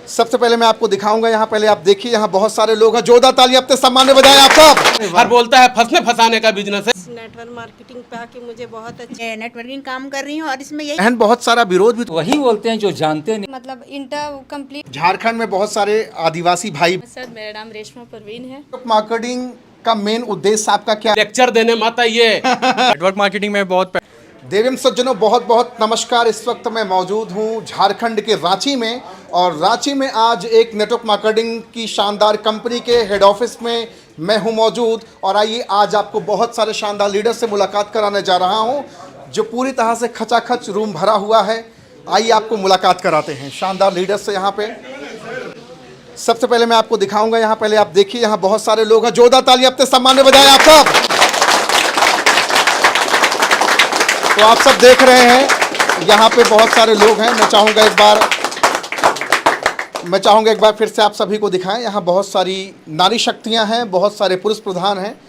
सबसे पहले मैं आपको दिखाऊंगा, यहाँ पहले आप देखिए, यहाँ बहुत सारे लोग हैं। जोरदार ताली अपने सम्मान में बजाएं आप सब। हर बोलता है फंसने फंसाने का बिजनेस है। नेटवर्क मार्केटिंग पे आके मुझे बहुत अच्छे नेटवर्किंग काम कर रही हूँ और इसमें यही बहन बहुत सारा विरोध भी, वही बोलते हैं जो जानते नहीं। मतलब इंटर कंप्लीट। झारखंड में बहुत सारे आदिवासी भाई। सर मेरा नाम रेशमा परवीन है। मार्केटिंग का मेन उद्देश्य आपका क्या? लेक्चर देने मत आइए। नेटवर्क मार्केटिंग में बहुत देवीम सज्जनों, बहुत बहुत नमस्कार। इस वक्त मैं मौजूद हूँ झारखंड के रांची में, और रांची में आज एक नेटवर्क मार्केटिंग की शानदार कंपनी के हेड ऑफिस में मैं हूँ मौजूद। और आइए आज आपको बहुत सारे शानदार लीडर से मुलाकात कराने जा रहा हूँ, जो पूरी तरह से खचाखच रूम भरा हुआ है। आइए आपको मुलाकात कराते हैं शानदार लीडर से। यहाँ पे सबसे पहले मैं आपको दिखाऊंगा, यहाँ पहले आप देखिए, यहाँ बहुत सारे लोग हैं। जोरदार ताली अपने सम्मान में बजाएं आप सब। तो आप सब देख रहे हैं यहाँ पे बहुत सारे लोग हैं। मैं चाहूँगा एक बार फिर से आप सभी को दिखाएं। यहाँ बहुत सारी नारी शक्तियाँ हैं, बहुत सारे पुरुष प्रधान हैं,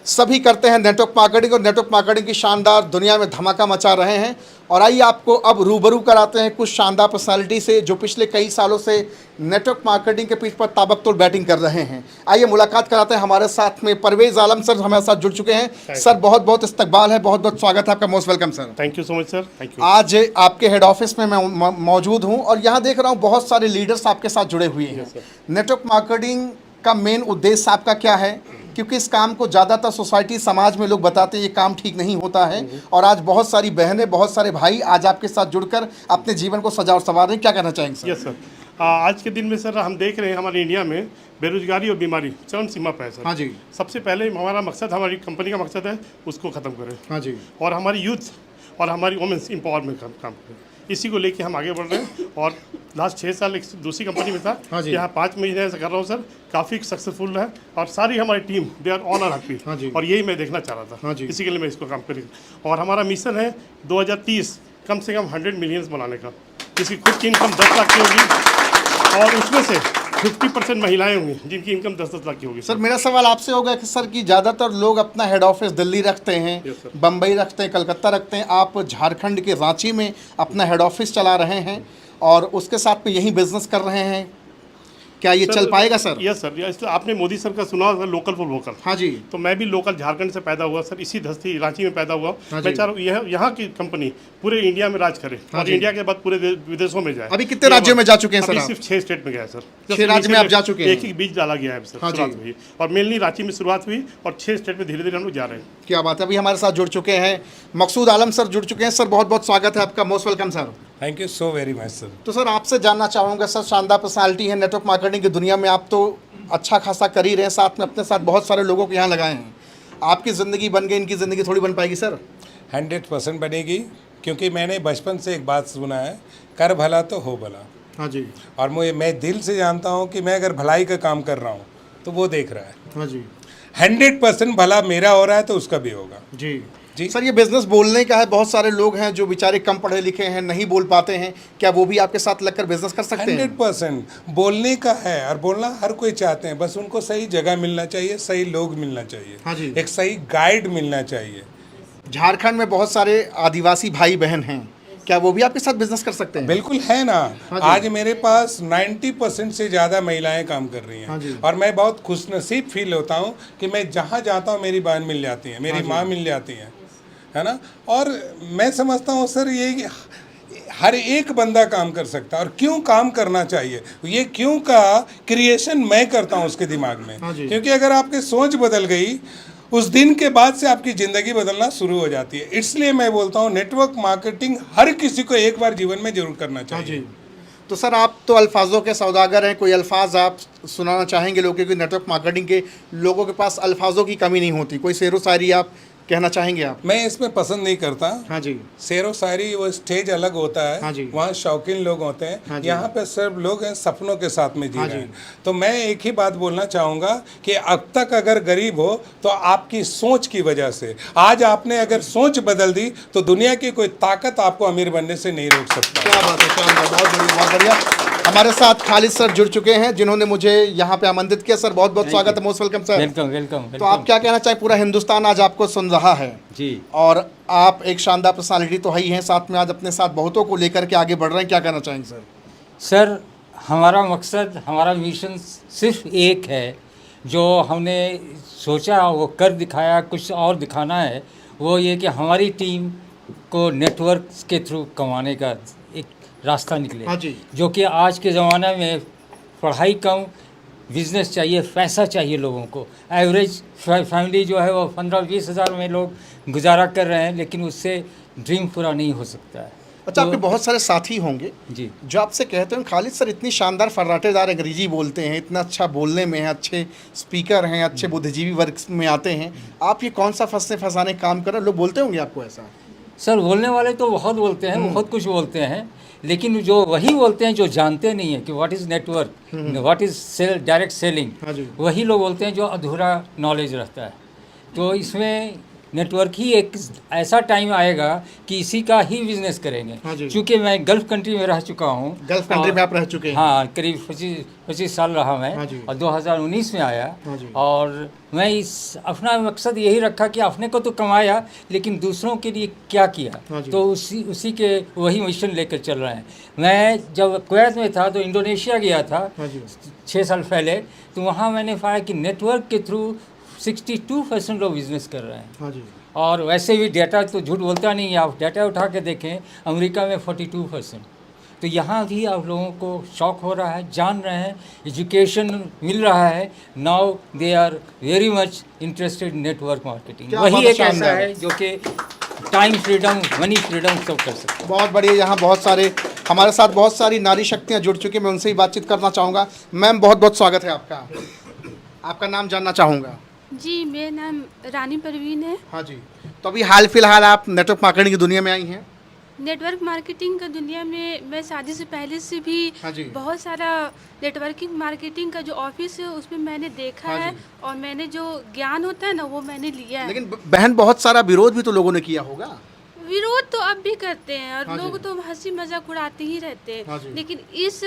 सभी करते हैं नेटवर्क मार्केटिंग, और नेटवर्क मार्केटिंग की शानदार दुनिया में धमाका मचा रहे हैं। और आइए आपको अब रूबरू कराते हैं कुछ शानदार पर्सनालिटी से, जो पिछले कई सालों से नेटवर्क मार्केटिंग के पीठ पर ताबकतोड़ बैटिंग कर रहे हैं। आइए मुलाकात कराते हैं। हमारे साथ में परवेज आलम सर हमारे साथ जुड़ चुके हैं। सर बहुत बहुत इस्तकबाल है, बहुत बहुत स्वागत है आपका, most welcome sir. Thank you so much sir, thank you. आज आपके हेड ऑफिस में मैं मौजूद हूं, और यहां देख रहा हूं बहुत सारे लीडर्स आपके साथ जुड़े हुए हैं। नेटवर्क मार्केटिंग का मेन उद्देश्य आपका क्या है? क्योंकि इस काम को ज़्यादातर सोसाइटी समाज में लोग बताते हैं ये काम ठीक नहीं होता है, और आज बहुत सारी बहनें, बहुत सारे भाई आज आपके साथ जुड़कर अपने जीवन को सजा और संवार रहे हैं। क्या कहना चाहेंगे सर? यस सर, आज के दिन में सर हम देख रहे हैं हमारे इंडिया में बेरोजगारी और बीमारी चरम सीमा पर है सर। हाँ जी। सबसे पहले हमारा मकसद, हमारी कंपनी का मकसद है उसको ख़त्म करें। हाँ जी। और हमारी यूथ और हमारी वुमेन्स एम्पावरमेंट काम करें, इसी को लेके हम आगे बढ़ रहे हैं। और लास्ट 6 साल एक दूसरी कंपनी में था, हाँ जी। यहाँ 5 महीने से कर रहा हूँ सर, काफ़ी सक्सेसफुल है। और सारी हमारी team they are all are happy. हाँ जी। और यही मैं देखना चाह रहा था। हाँ जी। इसी के लिए मैं इसको काम करी। और हमारा मिशन है 2030 कम से कम 100 मिलियंस बनाने का, जिसकी खुद की इनकम 10 लाख की होगी, और उसमें से 50% महिलाएं होंगी जिनकी इनकम 10-10 लाख की होगी। सर मेरा सवाल आपसे होगा कि सर कि ज़्यादातर लोग अपना हेड ऑफिस दिल्ली रखते हैं, Yes, sir. बम्बई रखते हैं, कलकत्ता रखते हैं। आप झारखंड के रांची में अपना हेड ऑफिस चला रहे हैं, और उसके साथ में यहीं बिजनेस कर रहे हैं। क्या ये चल पाएगा सर? यस सर, इसलिए आपने मोदी सर का सुना होगा, लोकल फॉर वोकल। हाँ जी। तो मैं भी लोकल झारखंड से पैदा हुआ सर, इसी धरती रांची में पैदा हुआ। हाँ मैं जी। चाह रहा हूँ यहाँ की कंपनी पूरे इंडिया में राज करे, हाँ और जी। इंडिया के बाद पूरे विदेशों में जाए। अभी कितने राज्यों में जा चुके हैं सर अभी आप? सिर्फ 6 स्टेट में गया है सर। 6 राज्य में आप जा चुके हैं? एक बीज डाला गया है सर, हाँ जी। शुरुआत हुई। और मेनली रांची में शुरुआत हुई, और 6 स्टेट में धीरे धीरे हम लोग जा रहे हैं। क्या बात है। अभी हमारे साथ जुड़ चुके हैं मकसूद आलम सर, जुड़ चुके हैं। सर बहुत बहुत स्वागत है आपका, most welcome sir. Thank you so very much sir. तो सर आपसे जानना चाहूँगा सर, शानदार पर्सनालिटी है नेटवर्क मार्केटिंग की दुनिया में, आप तो अच्छा खासा कर ही रहे हैं, साथ में अपने साथ बहुत सारे लोगों को यहाँ लगाए हैं। आपकी ज़िंदगी बन गई, इनकी ज़िंदगी थोड़ी बन पाएगी सर? 100% बनेगी, क्योंकि मैंने बचपन से एक बात सुना है, कर भला तो हो भला। हाँ जी। और मैं दिल से जानता हूँ कि मैं अगर भलाई का काम कर रहा हूँ तो वो देख रहा है। हाँ जी। 100% भला मेरा हो रहा है तो उसका भी होगा। जी जी। सर ये बिजनेस बोलने का है, बहुत सारे लोग हैं जो बेचारे कम पढ़े लिखे हैं, नहीं बोल पाते हैं, क्या वो भी आपके साथ लगकर बिजनेस कर सकते हैं? 100% बोलने का है, और बोलना हर कोई चाहते हैं, बस उनको सही जगह मिलना चाहिए, सही लोग मिलना चाहिए। हाँ जी। एक सही गाइड मिलना चाहिए। झारखंड में बहुत सारे आदिवासी भाई बहन हैं, क्या वो भी आपके साथ बिजनेस कर सकते हैं? बिल्कुल है ना। हाँ जी। आज मेरे पास 90% से ज़्यादा महिलाएं काम कर रही हाँ जी। हैं, और मैं बहुत खुशनसीब फील होता हूँ कि मैं जहाँ जाता हूँ मेरी बहन मिल जाती है, मेरी माँ मिल जाती है ना। और मैं समझता हूँ सर ये हर एक बंदा काम कर सकता है, और क्यों काम करना चाहिए, ये क्यों का क्रिएशन मैं करता हूँ उसके दिमाग में। हाँ जी। क्योंकि अगर आपकी सोच बदल गई, उस दिन के बाद से आपकी ज़िंदगी बदलना शुरू हो जाती है। इसलिए मैं बोलता हूँ नेटवर्क मार्केटिंग हर किसी को एक बार जीवन में जरूर करना हाँ चाहिए। जी। तो सर आप तो अल्फाजों के सौदागर हैं, कोई अल्फाज आप सुनाना चाहेंगे लोगों के? क्योंकि नेटवर्क मार्केटिंग के लोगों के पास अल्फाजों की कमी नहीं होती, कोई शेरो शायरी आप कहना चाहेंगे आप? मैं इसमें पसंद नहीं करता। हाँ जी। शेरो शायरी वो स्टेज अलग होता है। हाँ जी। वहाँ शौकीन लोग होते हैं। हाँ जी। यहाँ पे सिर्फ लोग हैं सपनों के साथ में जी हाँ रहे जी। हैं। तो मैं एक ही बात बोलना चाहूँगा कि अब तक अगर गरीब हो तो आपकी सोच की वजह से, आज आपने अगर सोच बदल दी तो दुनिया की कोई ताकत आपको अमीर बनने से नहीं रोक सकता। क्या बात है, शानदार, बहुत बढ़िया, बहुत बढ़िया। हमारे साथ खालिद सर जुड़ चुके हैं, जिन्होंने मुझे यहाँ पे आमंत्रित किया। सर बहुत बहुत स्वागत है, most welcome sir. Welcome welcome. तो आप क्या कहना चाहें? पूरा हिंदुस्तान आज आपको सुन रहा है जी। और आप एक शानदार पर्सनालिटी तो है ही हैं, साथ में आज अपने साथ बहुतों को लेकर के आगे बढ़ रहे हैं, क्या कहना चाहेंगे सर? सर हमारा मकसद, हमारा मिशन सिर्फ एक है, जो हमने सोचा वो कर दिखाया, कुछ और दिखाना है। वो ये कि हमारी टीम को नेटवर्क के थ्रू कमाने का एक रास्ता निकले। हाँ जी। जो कि आज के ज़माने में पढ़ाई कम, बिजनेस चाहिए, पैसा चाहिए लोगों को। एवरेज फैमिली जो है वो 15-20 हज़ार में लोग गुजारा कर रहे हैं, लेकिन उससे ड्रीम पूरा नहीं हो सकता है। अच्छा, आपके बहुत सारे साथी होंगे जी। जो आपसे कहते हैं खालिद सर इतनी शानदार फर्राटेदार अंग्रेजी बोलते हैं, इतना अच्छा बोलने में है, अच्छे स्पीकर हैं, अच्छे बुद्धिजीवी वर्ग में आते हैं, आप ये कौन सा फंसने फंसाने काम कर रहे हैं? लोग बोलते होंगे आपको ऐसा? सर बोलने वाले तो बहुत बोलते हैं, बहुत कुछ बोलते हैं, लेकिन जो वही बोलते हैं जो जानते नहीं है कि what is network, what is sale, direct selling, हाँ जी। वही लोग बोलते हैं जो अधूरा नॉलेज रहता है। तो इसमें नेटवर्क ही एक ऐसा टाइम आएगा कि इसी का ही बिजनेस करेंगे। हाँ जी। क्योंकि मैं गल्फ़ कंट्री में रह चुका हूँ। गल्फ कंट्री में आप रह चुके हैं? हाँ, करीब 25 साल रहा मैं। हाँ जी। और 2019 में आया। हाँ जी। और मैं इस अपना मकसद यही रखा कि अपने को तो कमाया, लेकिन दूसरों के लिए क्या किया। हाँ जी। तो उसी के वही मिशन लेकर चल रहे हैं। मैं जब कुवैत में था तो इंडोनेशिया गया था। हाँ जी। 6 साल पहले। तो वहाँ मैंने पाया कि नेटवर्क के थ्रू 62% लोग बिजनेस कर रहे हैं। हाँ जी। और वैसे भी डाटा तो झूठ बोलता नहीं है, आप डाटा उठा के देखें, अमेरिका में 42%। तो यहाँ भी आप लोगों को शौक हो रहा है, जान रहे हैं, एजुकेशन मिल रहा है। Now they are very much interested in network marketing. क्या वही बात एक ऐसा शानदार है जो कि टाइम फ्रीडम, मनी फ्रीडम सब कर सकते हैं। बहुत बढ़िया। यहाँ बहुत सारे हमारे साथ बहुत सारी नारी शक्तियाँ जुड़ चुकी हैं, मैं उनसे ही बातचीत करना चाहूँगा। मैम, बहुत बहुत स्वागत है आपका। आपका नाम जानना चाहूँगा। जी, मेरा नाम रानी परवीन है। हाँ जी। तो अभी हाल फिलहाल आप नेटवर्क मार्केटिंग की दुनिया में आई हैं? नेटवर्क मार्केटिंग का दुनिया में मैं शादी से पहले से भी हाँ जी। बहुत सारा नेटवर्किंग मार्केटिंग का जो ऑफिस है उसमें मैंने देखा हाँ है, जी। और मैंने जो ज्ञान होता है ना वो मैंने लिया है। लेकिन बहन, बहुत सारा विरोध भी तो लोगों ने किया होगा? विरोध तो अब भी करते हैं, और हाँ जी। लोग तो हंसी मजाक उड़ाते ही रहते हाँ हैं। जी। लेकिन इस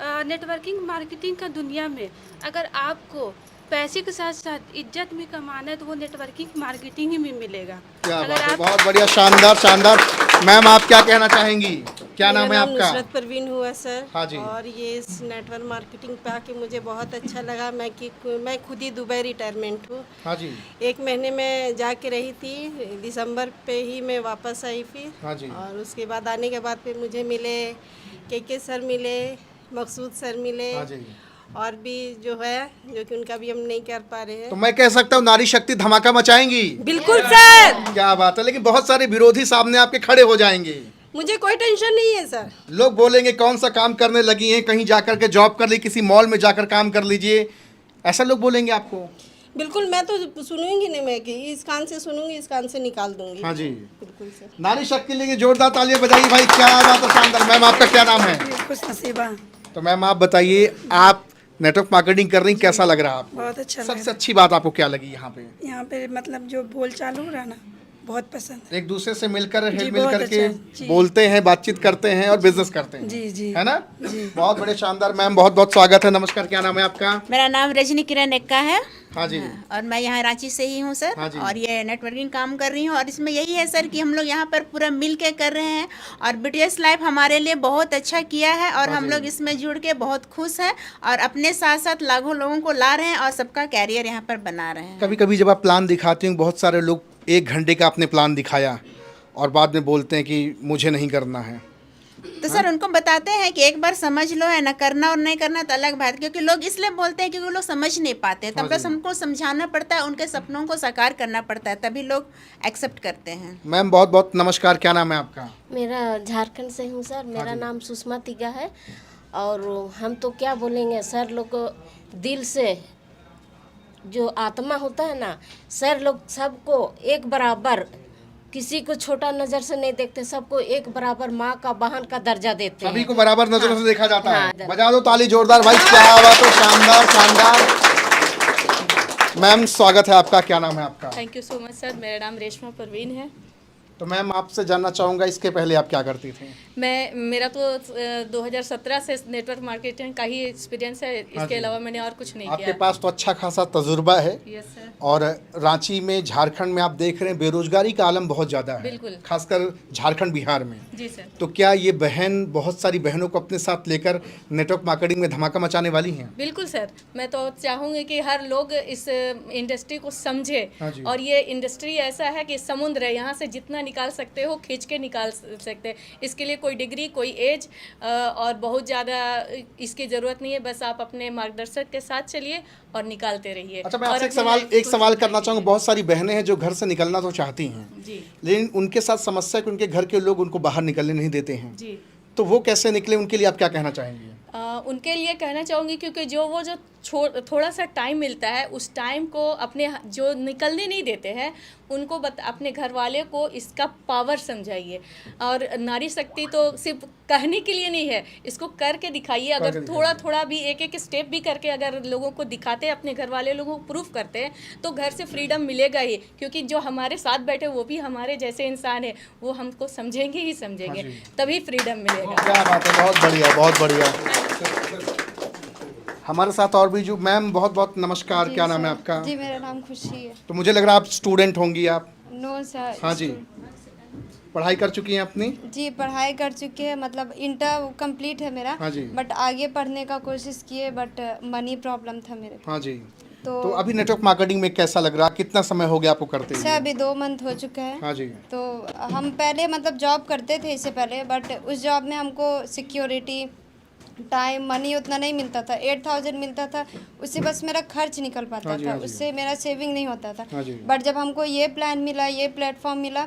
नेटवर्किंग मार्केटिंग का दुनिया में अगर आपको पैसे के साथ साथ इज्जत भी कमाना है तो वो नेटवर्किंग मार्केटिंग ही में मिलेगा। क्या अगर बात है, आप बहुत बढ़िया, शानदार शानदार। मैम, आप क्या कहना चाहेंगी? क्या नाम है मेरा आपका? नुसरत परवीन हुआ सर। हाँ जी। और ये इस नेटवर्क मार्केटिंग पे आके मुझे बहुत अच्छा लगा। मैं खुद ही दुबई रिटायरमेंट हूँ। हाँ जी। 1 महीने में जाके रही थी, दिसंबर पे ही मैं वापस आई फिर। हाँ जी। और उसके बाद आने के बाद फिर मुझे मिले के सर मिले, मकसूद सर मिले, हाँ जी। और भी जो है, जो कि उनका भी हम नहीं कर पा रहे हैं। तो मैं कह सकता हूँ नारी शक्ति धमाका मचाएंगी। बिल्कुल सर, क्या बात है। लेकिन बहुत सारे विरोधी सामने आपके खड़े हो जाएंगे। मुझे कोई टेंशन नहीं है सर। लोग बोलेंगे कौन सा काम करने लगी हैं, कहीं जाकर के जॉब कर ली, किसी मॉल में जाकर काम कर लीजिए, ऐसा लोग बोलेंगे आपको? बिल्कुल, मैं तो सुनूंगी नहीं, मैं कि इस कान से सुनूंगी, इस कान से निकाल दूंगी। हाँ जी। बिल्कुल सर। नारी शक्ति के लिए जोरदार तालियां बजाइए भाई, क्या बात है, शानदार। मैम, आपका क्या नाम है? खुश नसीबा। तो मैम, आप बताइए, आप नेटवर्क मार्केटिंग कर रही, कैसा लग रहा है आपको? बहुत अच्छा लग सबसे अच्छी बात आपको क्या लगी यहाँ पे? यहाँ पे मतलब जो बोल चालू हो रहा ना, बहुत पसंद है। एक दूसरे से मिलकर जी, मिल बहुत करके अच्छा, जी। बोलते हैं, बातचीत करते हैं और बिजनेस करते हैं। जी जी है ना? जी। बहुत बड़े शानदार। मैम, बहुत बहुत स्वागत है। नमस्कार, क्या नाम है आपका? मेरा नाम रजनी किरण एक्का है। हाँ जी। और मैं यहाँ रांची से ही हूँ सर। हाँ जी। और ये नेटवर्किंग काम कर रही हूँ, और इसमें यही है सर कि हम लोग यहाँ पर पूरा मिल के कर रहे हैं, और BTS लाइफ हमारे लिए बहुत अच्छा किया है, और हाँ हम जी। लोग इसमें जुड़ के बहुत खुश हैं, और अपने साथ साथ लाखों लोगों को ला रहे हैं और सबका कैरियर यहाँ पर बना रहे हैं। कभी कभी जब आप प्लान दिखाते हैं, बहुत सारे लोग 1 घंटे का आपने प्लान दिखाया और बाद में बोलते हैं कि मुझे नहीं करना है। तो सर उनको बताते हैं कि एक बार समझ लो, है ना, करना और नहीं करना तो अलग बात। क्योंकि लोग इसलिए बोलते हैं क्योंकि वो लोग समझ नहीं पाते हैं, तब बस हमको समझाना पड़ता है, उनके सपनों को साकार करना पड़ता है, तभी लोग एक्सेप्ट करते हैं। मैम, बहुत बहुत नमस्कार, क्या नाम है आपका? मेरा झारखंड से हूँ सर। मेरा नाम सुषमा तिगा है। और हम तो क्या बोलेंगे, सर लोग को दिल से जो आत्मा होता है ना, सर लोग सबको एक बराबर, किसी को छोटा नज़र से नहीं देखते, सबको एक बराबर माँ का, बहन का दर्जा देते हैं। सभी को बराबर नजरों से देखा जाता हाँ। है। बजा दो ताली जोरदार भाई, क्या बात है, शानदार शानदार। मैम, स्वागत है आपका, क्या नाम है आपका? Thank you so much sir. मेरा नाम रेशमा परवीन है। तो मैम आपसे जानना चाहूँगा इसके पहले आप क्या करती थी? मेरा तो 2017 से नेटवर्क मार्केटिंग का ही एक्सपीरियंस है, इसके अलावा मैंने और कुछ नहीं आपके किया। पास तो अच्छा खासा तजुर्बा है। Yes sir. और रांची में, झारखंड में आप देख रहे हैं बेरोजगारी का आलम बहुत ज़्यादा है, बिल्कुल। खासकर झारखंड बिहार में। जी सर। तो क्या ये बहन बहुत सारी बहनों को अपने साथ लेकर नेटवर्क मार्केटिंग में धमाका मचाने वाली हैं? बिल्कुल सर, मैं तो चाहूँगी कि हर लोग इस इंडस्ट्री को समझे। हाँ जी। और ये इंडस्ट्री ऐसा है कि समुद्र है, यहाँ से जितना निकाल सकते हो खींच के निकाल सकते हैं। इसके लिए कोई डिग्री, कोई एज और बहुत ज़्यादा इसकी ज़रूरत नहीं है। बस आप अपने मार्गदर्शक के साथ चलिए और निकालते रहिए। अच्छा, मैं और आपसे अपनी लाइफ एक को सवाल सुधारिए। करना चाहूँगा। बहुत सारी बहनें हैं जो घर से निकलना तो चाहती हैं, जी लेकिन उनके साथ समस्या है कि उनके घर के लोग उनको बाहर निकलने नहीं देते हैं। जी। तो वो कैसे निकले, उनके लिए आप क्या कहना चाहेंगे? उनके लिए कहना चाहूँगी क्योंकि जो थोड़ा सा टाइम मिलता है, उस टाइम को अपने जो निकलने नहीं देते हैं उनको अपने घर वाले को इसका पावर समझाइए। और नारी शक्ति तो सिर्फ कहने के लिए नहीं है, इसको करके दिखाइए। अगर थोड़ा थोड़ा भी एक स्टेप भी करके अगर लोगों को दिखाते हैं, अपने घर वाले लोगों को प्रूफ करते हैं, तो घर से फ्रीडम मिलेगा ही। क्योंकि जो हमारे साथ बैठे वो भी हमारे जैसे इंसान है, वो हमको समझेंगे ही समझेंगे, तभी फ्रीडम मिलेगा। क्या बात है, बहुत बढ़िया, बहुत बढ़िया। हमारे साथ और भी जो मैम, बहुत बहुत नमस्कार। क्या नाम है आपका? जी, मेरा नाम खुशी है। तो मुझे लग रहा है आप स्टूडेंट होंगी आप? No sir. हाँ जी। पढ़ाई कर चुकी हैं अपनी? जी, पढ़ाई कर चुके हैं, मतलब इंटर कंप्लीट है मेरा। हाँ जी। बट आगे पढ़ने का कोशिश किए, बट मनी प्रॉब्लम था मेरे। हाँ जी। तो अभी नेटवर्क मार्केटिंग में कैसा लग रहा है? कितना समय हो गया आपको करते सर हुए? अभी 2 मंथ हो चुका है। हाँ जी। तो हम पहले मतलब जॉब करते थे इससे पहले, बट उस जॉब में हमको सिक्योरिटी, टाइम, मनी उतना नहीं मिलता था। 8000 मिलता था, उससे बस मेरा खर्च निकल पाता था, उससे मेरा सेविंग नहीं होता था। बट जब हमको ये प्लान मिला, ये प्लेटफॉर्म मिला,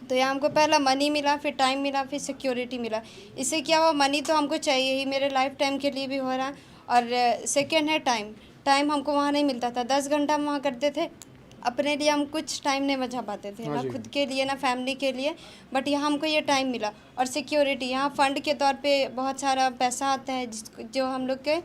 तो यहाँ हमको पहला मनी मिला, फिर टाइम मिला, फिर सिक्योरिटी मिला। इससे क्या हुआ, मनी तो हमको चाहिए ही, मेरे लाइफ टाइम के लिए भी हो रहा है। और सेकेंड है टाइम हमको वहाँ नहीं मिलता था। 10 घंटा हम वहाँ करते थे, अपने लिए हम कुछ टाइम नहीं बचा पाते थे, ना खुद के लिए ना फैमिली के लिए। बट यहाँ हमको ये टाइम मिला। और सिक्योरिटी, यहाँ फंड के तौर पे बहुत सारा पैसा आता है जो हम लोग के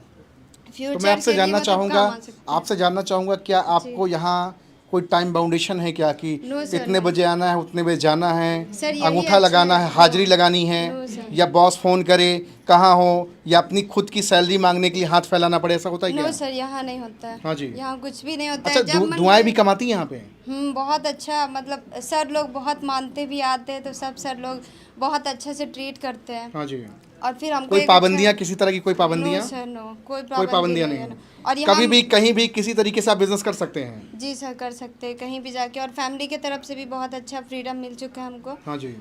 फ्यूचर तो मैं आपसे के लिए जानना मतलब चाहूँगा, काम आ सकता है। क्या आपको यहाँ कोई टाइम बाउंडेशन है क्या, कि नो सर, इतने नो। बजे आना है, उतने बजे जाना है, सर, यही अंगूठा अच्छा लगाना है। है, हाजिरी लगानी है, नो सर। या बॉस फोन करे कहाँ हो, या अपनी खुद की सैलरी मांगने के लिए हाथ फैलाना पड़े, ऐसा होता है नो क्या? सर, यहाँ नहीं होता है। हाँ जी। यहाँ कुछ भी नहीं होता अच्छा, है। जब मन दुआएं भी करे- कमाती हैं यहाँ पे? बहुत अच्छा, मतलब सर लोग बहुत मानते भी आते हैं, तो सब सर लोग बहुत अच्छे से ट्रीट करते हैं। हाँ जी। और फिर हमको कोई एक पाबंदियाँ, अच्छा- किसी तरह की कोई पाबंदियाँ? नो सर, नो, कोई कोई पाबंदियाँ नहीं है है। और यहाँ कभी भी कहीं भी किसी तरीके से आप बिजनेस कर सकते हैं? जी सर, कर सकते हैं कहीं भी जाके। और फैमिली की तरफ से भी बहुत अच्छा फ्रीडम मिल चुका है हमको। हाँ जी।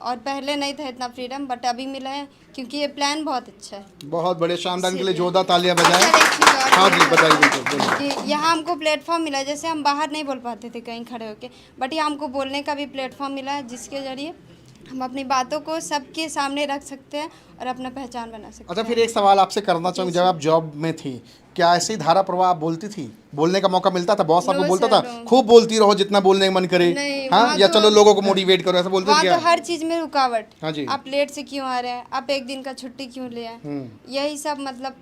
और पहले नहीं था इतना फ्रीडम, बट अभी मिला है, क्योंकि ये प्लान बहुत अच्छा है। बहुत बड़े शानदार के लिए जोरदार तालियां बजाएं। सर, एक चीज़ और हाँ जी, बोलना बताइए, चाहूँगी बिल्कुल, बोलिए। कि यहाँ हमको प्लेटफॉर्म मिला, जैसे हम बाहर नहीं बोल पाते थे कहीं खड़े होके, बट यहाँ हमको बोलने का भी प्लेटफॉर्म मिला है, जिसके जरिए हम अपनी बातों को सबके सामने रख सकते हैं और अपना पहचान बना सकते अच्छा, हैं। फिर एक सवाल आपसे करना चाहूँगी। जब आप जॉब में थी, क्या ऐसी धारा प्रवाह आप बोलती थी? बोलने का मौका मिलता था? बॉस आपको नो बोलता सर, था नो। खूब बोलती रहो, जितना बोलने का मन करे? नहीं, हाँ, वहाँ या तो- चलो लोगों को मोटिवेट करो, ऐसा बोलते थे वहाँ क्या? तो हर चीज़ में रुकावट। हाँ जी। आप लेट से क्यों आ रहे हैं, आप 1 दिन का छुट्टी क्यों ले आए, यही सब मतलब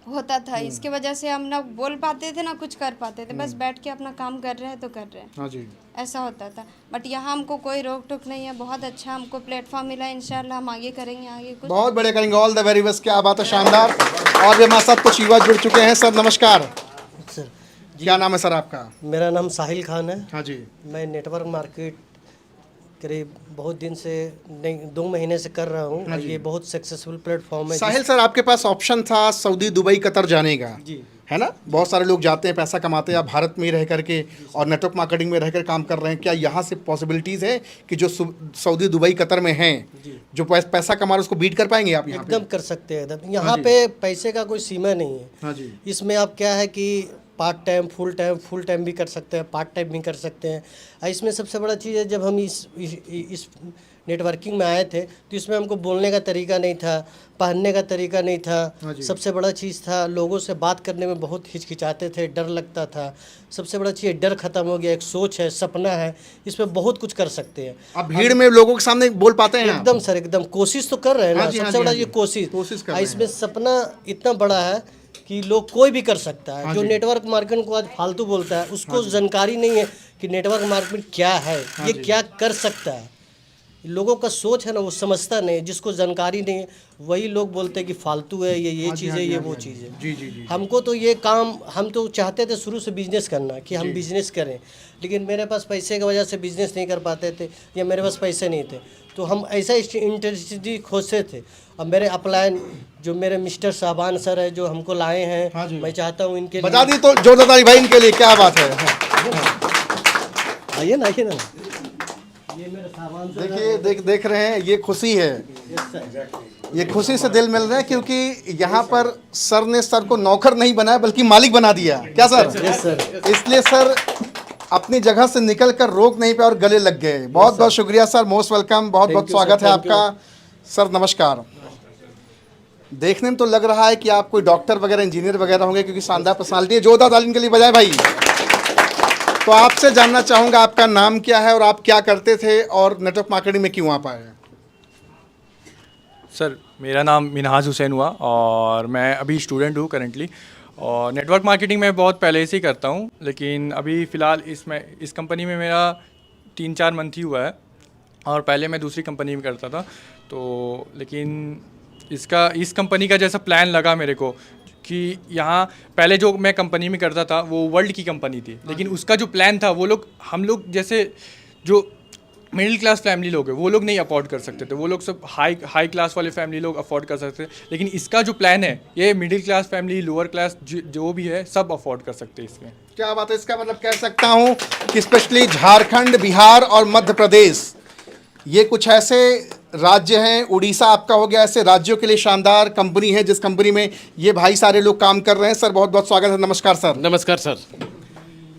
होता था। इसके वजह से हम ना बोल पाते थे ना कुछ कर पाते थे, बस बैठ के अपना काम कर रहे हैं तो कर रहे हैं, हाँ जी। ऐसा होता था। बट यहाँ हमको कोई रोक टोक नहीं है, बहुत अच्छा हमको प्लेटफॉर्म मिला है। इंशाल्लाह हम आगे करेंगे, आगे कुछ बहुत बढ़िया करेंगे। All the very best. क्या बात है, शानदार। और भी हमारे साथ कुछ युवा जुड़ चुके हैं। सर नमस्कार। सर, क्या नाम है सर आपका? मेरा नाम साहिल खान है। हाँ जी। मैं नेटवर्क मार्केट करीब बहुत दिन से, नहीं 2 महीने से कर रहा हूँ। ये बहुत सक्सेसफुल प्लेटफॉर्म है। साहिल सर, आपके पास ऑप्शन था सऊदी, दुबई, कतर जाने का, जी, है ना? बहुत सारे लोग जाते हैं, पैसा कमाते हैं। आप भारत में ही रह करके और नेटवर्क मार्केटिंग में रहकर काम कर रहे हैं। क्या यहाँ से पॉसिबिलिटीज़ है कि जो सऊदी, दुबई, कतर में हैं, जो पैसा कमा रहे उसको बीट कर पाएंगे आप यहाँ पे? एकदम कर सकते हैं। एकदम यहाँ पे पैसे का कोई सीमा नहीं है। हाँ जी। इसमें आप क्या है कि पार्ट टाइम, फुल टाइम भी कर सकते हैं, पार्ट टाइम भी कर सकते हैं। इसमें सबसे बड़ा चीज़ है, जब हम इस नेटवर्किंग में आए थे तो इसमें हमको बोलने का तरीका नहीं था, पहनने का तरीका नहीं था। सबसे बड़ा चीज़ था, लोगों से बात करने में बहुत हिचकिचाते थे, डर लगता था। सबसे बड़ा चीज़ डर खत्म हो गया, एक सोच है, सपना है, इसमें बहुत कुछ कर सकते हैं। आप भीड़ में लोगों के सामने बोल पाते हैं? एकदम सर, एकदम कोशिश तो कर रहे हैं ना। सबसे बड़ा ये कोशिश कर रहे हैं। इसमें सपना इतना बड़ा है कि लोग कोई भी कर सकता है। जो नेटवर्क मार्केटिंग को आज फालतू बोलता है, उसको जानकारी नहीं है कि नेटवर्क मार्केटिंग क्या है, ये क्या कर सकता है। लोगों का सोच है ना, वो समझता नहीं, जिसको जानकारी नहीं है वही लोग बोलते हैं कि फालतू है, ये चीज़ है, ये वो चीज़ है। जी जी जी। हमको तो ये काम, हम तो चाहते थे शुरू से बिजनेस करना, कि हम बिजनेस करें, लेकिन मेरे पास पैसे की वजह से बिजनेस नहीं कर पाते थे, या मेरे पास पैसे नहीं थे, तो हम ऐसा इंडस्ट्री खोजते थे। अब मेरे अपलाइन जो मेरे मिस्टर साहबान सर है जो हमको लाए हैं, मैं चाहता हूँ इनके बता दी तो जोरदार भाई इनके लिए, क्या बात है। आइए ना, आइए ना, ये मेरे सामान सर देखिए देख रहे हैं, ये खुशी है, ये खुशी से दिल मिल रहा है, क्योंकि यहाँ पर सर ने सर को नौकर नहीं बनाया बल्कि मालिक बना दिया। क्या सर? Yes sir. इसलिए सर अपनी जगह से निकल कर रोक नहीं पे और गले लग गए। बहुत बहुत शुक्रिया सर, मोस्ट वेलकम, बहुत बहुत स्वागत है आपका। सर नमस्कार। देखने में तो लग रहा है कि आप कोई डॉक्टर वगैरह, इंजीनियर वगैरह होंगे, क्योंकि शानदार पर्सनालिटी है। जोरदार ताली के लिए बजाय भाई। तो आपसे जानना चाहूँगा आपका नाम क्या है और आप क्या करते थे और नेटवर्क मार्केटिंग में क्यों आप आए? सर मेरा नाम मिनहाज हुसैन हुआ और मैं अभी स्टूडेंट हूँ करेंटली, और नेटवर्क मार्केटिंग मैं बहुत पहले से ही करता हूँ, लेकिन अभी फ़िलहाल इस कंपनी में मेरा 3-4 मंथ ही हुआ है, और पहले मैं दूसरी कंपनी में करता था। तो लेकिन इस कंपनी का जैसा प्लान लगा मेरे को कि यहाँ पहले जो मैं कंपनी में करता था वो वर्ल्ड की कंपनी थी, लेकिन उसका जो प्लान था वो हम लोग जैसे जो मिडिल क्लास फैमिली लोग हैं वो लोग नहीं अफोर्ड कर सकते थे, वो लोग सब हाई क्लास वाले फैमिली लोग अफोर्ड कर सकते थे। लेकिन इसका जो प्लान है ये middle class family, lower class जो भी है सब अफोर्ड कर सकते हैं इसमें। क्या बात है। इसका मतलब कह सकता हूँ कि स्पेशली झारखंड, बिहार और मध्य प्रदेश, ये कुछ ऐसे राज्य हैं, उड़ीसा आपका हो गया, ऐसे राज्यों के लिए शानदार कंपनी है जिस कंपनी में ये भाई सारे लोग काम कर रहे हैं। सर बहुत बहुत स्वागत है। नमस्कार सर। नमस्कार सर।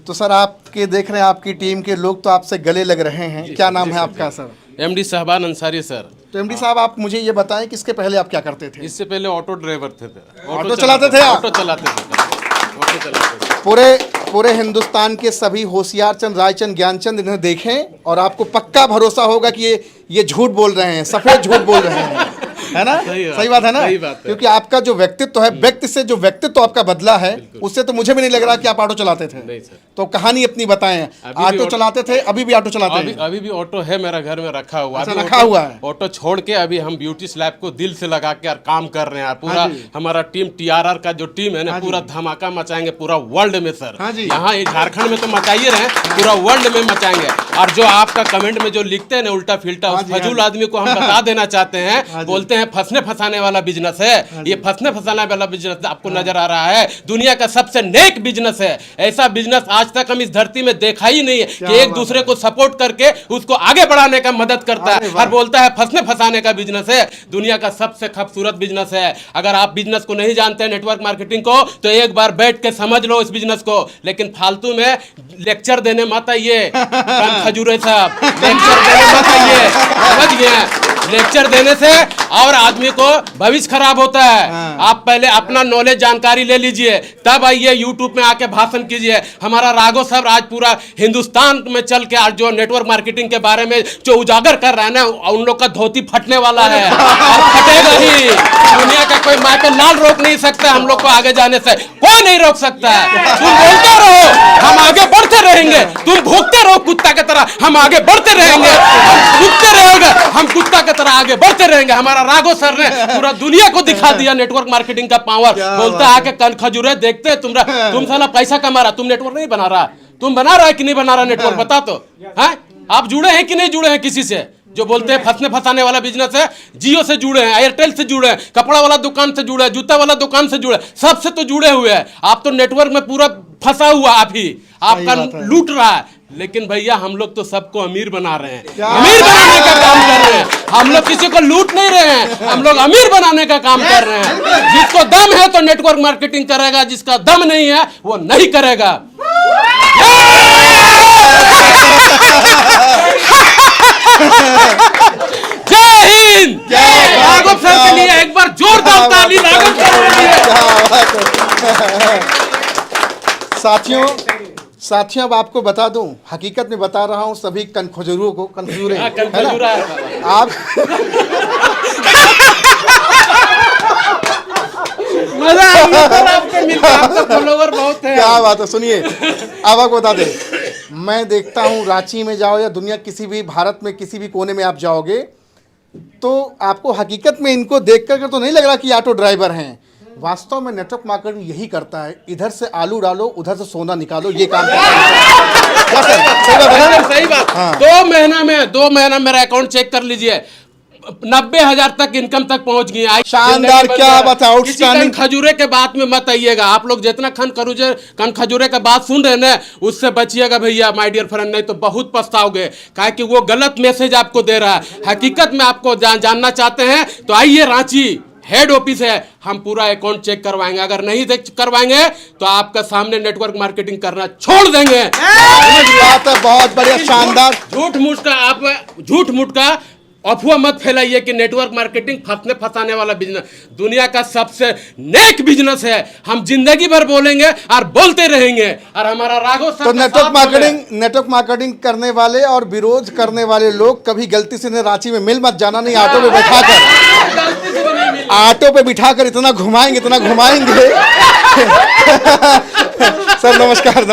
तो सर आपके देख रहे हैं आपकी टीम के लोग तो आपसे गले लग रहे हैं। क्या नाम है आपका सर? MD Sahban Ansari sir. तो एमडी साहब आप मुझे ये बताएं कि इसके पहले आप क्या करते थे? इससे पहले ऑटो ड्राइवर थे। ऑटो चलाते थे आप? ऑटो चलाते थे। पूरे हिंदुस्तान के सभी होशियार चंद, रायचंद, ज्ञानचंद इन्हें देखें और आपको पक्का भरोसा होगा कि ये झूठ बोल रहे हैं, सफेद झूठ बोल रहे हैं, है ना? सही बात है ना? क्योंकि आपका जो व्यक्तित्व है, व्यक्ति से जो व्यक्तित्व आपका बदला है, उससे तो मुझे भी नहीं लग रहा कि आप ऑटो चलाते थे। तो कहानी अपनी बताएं। ऑटो चलाते थे, अभी भी ऑटो चलाते हैं? अभी भी ऑटो है मेरा घर में रखा हुआ। रखा हुआ है। ऑटो छोड़ के अभी हम ब्यूटी स्लैब को दिल से लगा के काम कर रहे हैं। पूरा हमारा टीम TRR का जो टीम है ना, पूरा धमाका मचाएंगे पूरा वर्ल्ड में सर। यहाँ झारखंड में तो मचाइए रहे, पूरा वर्ल्ड में मचाएंगे। और जो आपका कमेंट में जो लिखते हैं ना उल्टा फिल्टा, उस फजूल आदमी को हम बता देना चाहते हैं, बोलते हैं फंसने फंसाने वाला बिजनेस है ये। फंसने फंसाने वाला बिजनेस आपको नजर आ रहा है, दुनिया का सबसे नेक बिजनेस है। ऐसा बिजनेस आज तक हम इस धरती में देखा ही नहीं है कि एक दूसरे को सपोर्ट करके उसको आगे बढ़ाने का मदद करता है और बोलता है फंसने फंसाने का बिजनेस है। दुनिया का सबसे खूबसूरत बिजनेस है। अगर आप बिजनेस को नहीं जानते नेटवर्क मार्केटिंग को, तो एक बार बैठ के समझ लो इस बिजनेस को। लेकिन फालतू में लेक्चर देने मत आइए खजूरे साहब, लेक्चर देने मत आइए, समझ गए? लेक्चर देने से और आदमी को भविष्य खराब होता है। आप पहले अपना नॉलेज जानकारी ले लीजिए, तब आइए यूट्यूब में आके भाषण कीजिए। हमारा राघव साहब आज पूरा हिंदुस्तान में चल के आज जो नेटवर्क मार्केटिंग के बारे में जो उजागर कर रहा है ना, उन लोग का धोती फटने वाला है और फटेगा ही। दुनिया का कोई माइकल लाल रोक नहीं सकता हम लोग को आगे जाने से, कोई नहीं रोक सकता है। तुम बोलते रहो, हम आगे बढ़ते रहेंगे। तुम भूखते रहो कुत्ता की तरह, हम आगे बढ़ते रहेंगे। हम भूखते रहेंगे, हम कुत्ता की तरह आगे बढ़ते रहेंगे। हमारा राघव सर ने पूरा दुनिया को दिखा दिया नेटवर्क मार्केटिंग का पावर। बोलता है आके कन खजूरे देखते हैं तुम साला पैसा कमा रहा, तुम नेटवर्क नहीं बना रहा। तुम बना रहा है कि नहीं बना रहा नेटवर्क, बता तो है? आप जुड़े हैं कि नहीं जुड़े हैं किसी से? जो बोलते हैं फंसने फंसाने वाला बिजनेस है, जियो से जुड़े हैं, एयरटेल से जुड़े हैं, कपड़ा वाला दुकान से जुड़े हैं, जूता वाला दुकान से जुड़े, सबसे तो जुड़े हुए हैं। आप तो नेटवर्क में पूरा फंसा हुआ, आप ही आपका लूट रहा है। लेकिन भैया हम लोग तो सबको अमीर बना रहे हैं, अमीर बनाने का काम कर रहे हैं। हम लोग किसी को लूट नहीं रहे हैं, हम लोग अमीर बनाने का काम कर रहे हैं। जिसको दम है तो नेटवर्क मार्केटिंग करेगा, जिसका दम नहीं है वो नहीं करेगा। जय हिंद। राघव सर के लिए एक बार जोरदार ताली राघव सर के लिए। साथियों अब आपको बता दूं, हकीकत में बता रहा हूं सभी कनखजुरों को, कनखजुरे आप मजा आपको मिलता है, फॉलोवर बहुत है। क्या बात है, सुनिए अब आपको बता दें, मैं देखता हूँ रांची में जाओ या दुनिया किसी भी भारत में किसी भी कोने में आप जाओगे तो आपको हकीकत में इनको देख कर तो नहीं लग रहा कि ऑटो ड्राइवर हैं। वास्तव में नेटवर्क मार्केटिंग यही करता है, इधर से आलू डालो उधर से सोना निकालो, ये काम सही बात। हाँ। 2 महीना मेरा अकाउंट चेक कर लीजिए, 90,000 तक इनकम तक पहुंच गई। शानदार, क्या बात है, आउटस्टैंडिंग। खजूरे के बात में मत आइएगा आप लोग, जितना कन खजूरे का बात सुन रहे हैं उससे बचिएगा भैया माय डियर फ्रेंड, नहीं तो बहुत पछताओगे, काहे कि वो गलत मैसेज आपको दे रहा है। हकीकत में आपको जानना चाहते हैं तो आइए, रांची हेड ऑफिस है, हम पूरा अकाउंट चेक करवाएंगे। अगर नहीं करवाएंगे तो आपका सामने नेटवर्क मार्केटिंग करना छोड़ देंगे। बात है, बहुत बढ़िया, शानदार। झूठ मूठ का अफवाह मत फैलाइए कि नेटवर्क मार्केटिंग फंसाने वाला बिजनेस, दुनिया का सबसे नेक बिजनेस है। हम जिंदगी भर बोलेंगे और बोलते रहेंगे। और हमारा राघव सर तो नेटवर्क मार्केटिंग करने वाले और विरोध करने वाले लोग कभी गलती से रांची में मिल मत जाना, नहीं ऑटो पे बिठाकर इतना घुमाएंगे। सर नमस्कार।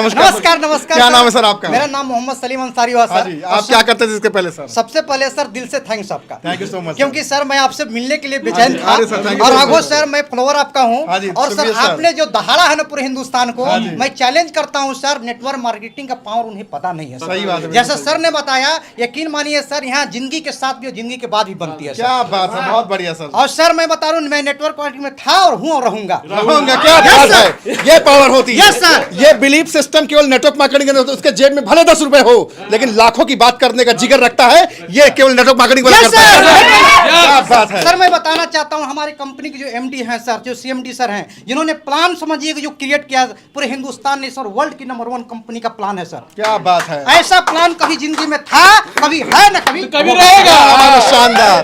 क्या नाम है सर आपका? मेरा नाम मोहम्मद सलीम अंसारी हुआ सर। आप क्या करते थे इसके पहले? सर सबसे पहले सर दिल से थैंक्स आपका, थैंक यू सो मच, क्योंकि सर मैं आपसे मिलने के लिए बेचैन था। और राघव सर मैं फॉलोअर आपका हूँ, और सर आपने जो दहाड़ा है ना पूरे हिंदुस्तान को, मैं चैलेंज करता हूँ सर, नेटवर्क मार्केटिंग का पावर उन्हें पता नहीं है। सही बात है, जैसा सर ने बताया, यकीन मानिए सर, यहाँ जिंदगी के साथ भी और जिंदगी के बाद भी बनती है। क्या बात है, बहुत बढ़िया सर। और सर मैं बता रहा हूँ, मैं नेटवर्क मार्केटिंग में था और हूँ और रहूंगा। क्या बात है, ये पावर होती है। Yes sir. ये बिलीफ सिस्टम केवल नेटवर्क मार्केटिंग में, उसके जेब में भले 10 रुपए हो लेकिन लाखों की बात करने का जिगर रखता है, ये केवल नेटवर्क मार्केटिंग वाला करता है। सर मैं बताना चाहता हूं, हमारी कंपनी के जो एमडी हैं सर, जो सीएमडी सर हैं, जिन्होंने प्लान समझिए कि जो क्रिएट किया पूरे हिंदुस्तान ने सर, वर्ल्ड की नंबर 1 कंपनी का प्लान है सर। क्या बात है, ऐसा प्लान कभी जिंदगी में था, कभी है ना कभी रहेगा। शानदार।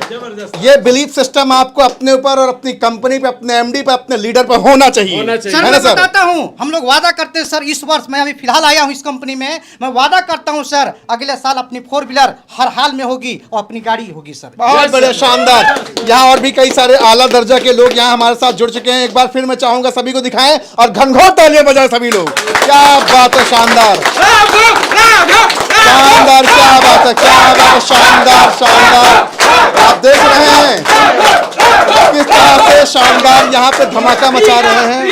ये बिलीफ सिस्टम आपको अपने ऊपर और अपनी कंपनी पे, अपने एमडी पे, अपने लीडर पे होना चाहिए। सर मैं बताता हूं, हम लोग वादा करते हैं सर, इस वर्ष मैं अभी फिलहाल आया हूं इस कंपनी में, मैं वादा करता हूं सर, अगले साल अपनी 4 व्हीलर हर हाल में होगी और अपनी गाड़ी होगी सर। बहुत बढ़िया, शानदार। यहाँ और भी कई सारे आला दर्जा के लोग यहाँ हमारे साथ जुड़ चुके हैं। एक बार फिर मैं चाहूंगा सभी को दिखाएं और घनघोर तालियां बजाएं सभी लोग। क्या बात है, शानदार शानदार, क्या बात है, क्या बात है, शानदार। आप देख रहे हैं किस तरह से शानदार यहाँ पे धमाका मचा रहे हैं।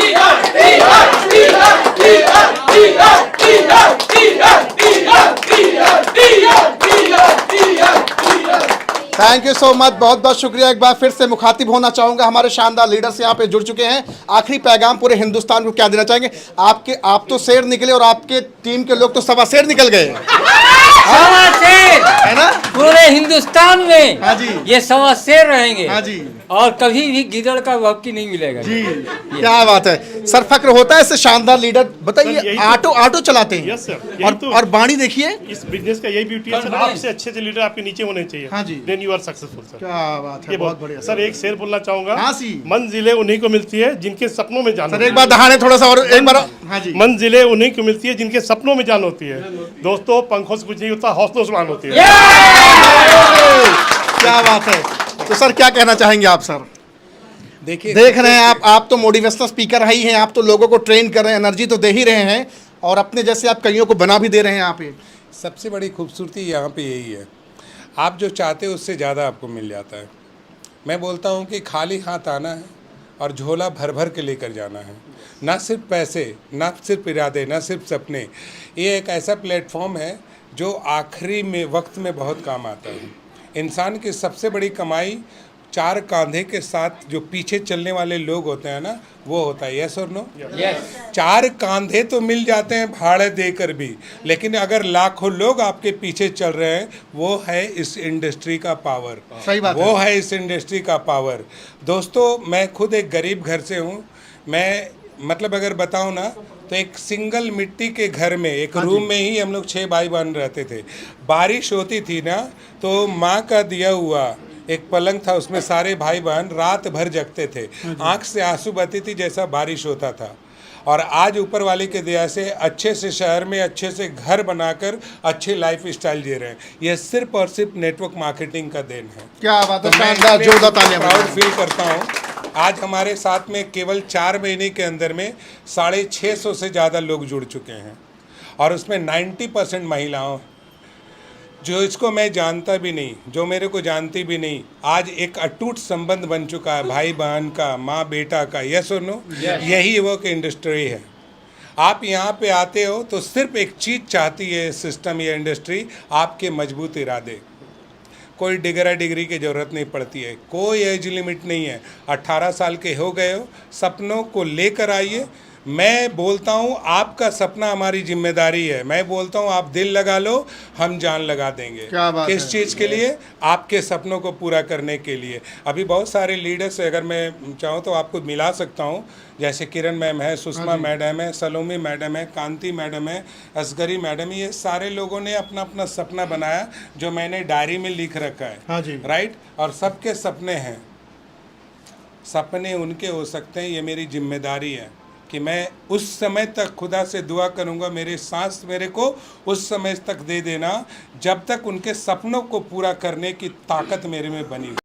थैंक यू सो मच, बहुत बहुत शुक्रिया। एक बार फिर से मुखातिब होना चाहूंगा, हमारे शानदार लीडर्स यहाँ पे जुड़ चुके हैं। आखिरी पैगाम पूरे हिंदुस्तान को क्या देना चाहेंगे? आप तो शेर निकले और आपके टीम के लोग तो सवा शेर निकल गए, सवा शेर है ना? पूरे हिंदुस्तान में। हाँ जी, ये सवा शेर रहेंगे। हाँ जी, और कभी भी गिदड़ का वक्की नहीं मिलेगा जी। क्या बात है सर, फक्र होता है इससे। शानदार लीडर बताइए, ऑटो चलाते हैं। यस सर, और बाणी देखिए, इस बिजनेस का यही ब्यूटी है सर, आपसे अच्छे लीडर आपके नीचे होने चाहिए। हाँ जी, then you are successful sir. क्या बात है, बहुत बढ़िया सर। एक शेर बोलना चाहूंगा, हाँ मंजिलें उन्हीं को मिलती है जिनके सपनों में जान। सर एक बार दहाड़े थोड़ा सा और एक बार। हाँ जी, मंजिलें उन्हीं को मिलती है जिनके सपनों में जान होती है। दोस्तों पंखों से कुछ नहीं होता, हौसलों से मान होती है। क्या बात है। तो सर क्या कहना चाहेंगे आप? सर देखिए, देख रहे हैं आप तो मोटिवेशनल स्पीकर ही हैं, आप तो लोगों को ट्रेन कर रहे हैं, एनर्जी तो दे ही रहे हैं और अपने जैसे आप कईयों को बना भी दे रहे हैं यहाँ पे। सबसे बड़ी खूबसूरती यहाँ पे यही है, आप जो चाहते हो उससे ज़्यादा आपको मिल जाता है। मैं बोलता हूँ कि खाली हाथ आना है और झोला भर भर के लेकर जाना है। ना सिर्फ पैसे, ना सिर्फ इरादे, ना सिर्फ सपने। ये एक ऐसा प्लेटफॉर्म है जो आखिरी में वक्त में बहुत काम आता है। इंसान की सबसे बड़ी कमाई 4 कांधे के साथ जो पीछे चलने वाले लोग होते हैं ना, वो होता है। यस और नो? यस। 4 कांधे तो मिल जाते हैं भाड़े देकर भी, लेकिन अगर लाखों लोग आपके पीछे चल रहे हैं, वो है इस इंडस्ट्री का पावर। सही बात वो है इस इंडस्ट्री का पावर। दोस्तों मैं खुद एक गरीब घर से हूँ। मैं मतलब अगर बताऊँ ना तो एक सिंगल मिट्टी के घर में एक रूम में ही हम लोग 6 भाई बहन रहते थे। बारिश होती थी ना तो माँ का दिया हुआ एक पलंग था, उसमें सारे भाई बहन रात भर जगते थे। आंख से आंसू बहती थी जैसा बारिश होता था। और आज ऊपर वाले के दया से अच्छे से शहर में अच्छे से घर बनाकर अच्छे लाइफ स्टाइल जी रहे हैं। यह सिर्फ और सिर्फ नेटवर्क मार्केटिंग का देन है। क्या बात है, शानदार, जोरदार तालियां। प्राउड फील करता हूँ। आज हमारे साथ में केवल 4 महीने के अंदर में 650 से ज़्यादा लोग जुड़ चुके हैं और उसमें 90% महिलाओं, जो इसको मैं जानता भी नहीं, जो मेरे को जानती भी नहीं, आज एक अटूट संबंध बन चुका है भाई बहन का, माँ बेटा का। यस और नो? यही वो की इंडस्ट्री है। आप यहाँ पे आते हो तो सिर्फ एक चीज़ चाहती है सिस्टम, ये इंडस्ट्री, आपके मजबूत इरादे। कोई डिग्री की ज़रूरत नहीं पड़ती है, कोई एज लिमिट नहीं है। 18 साल के हो गए हो, सपनों को लेकर आइए। मैं बोलता हूँ आपका सपना हमारी जिम्मेदारी है। मैं बोलता हूँ आप दिल लगा लो, हम जान लगा देंगे। क्या बात किस है। चीज़ के लिए? आपके सपनों को पूरा करने के लिए। अभी बहुत सारे लीडर्स, अगर मैं चाहूँ तो आपको मिला सकता हूँ, जैसे किरण मैम है, सुषमा मैडम है, सलोमी मैडम है, कांति मैडम है, असगरी मैडम, ये सारे लोगों ने अपना अपना सपना बनाया जो मैंने डायरी में लिख रखा है। हाँ जी। राइट? और सबके सपने हैं, सपने उनके हो सकते हैं। ये मेरी जिम्मेदारी है कि मैं उस समय तक खुदा से दुआ करूंगा, मेरे सांस मेरे को उस समय तक दे देना जब तक उनके सपनों को पूरा करने की ताकत मेरे में बनी।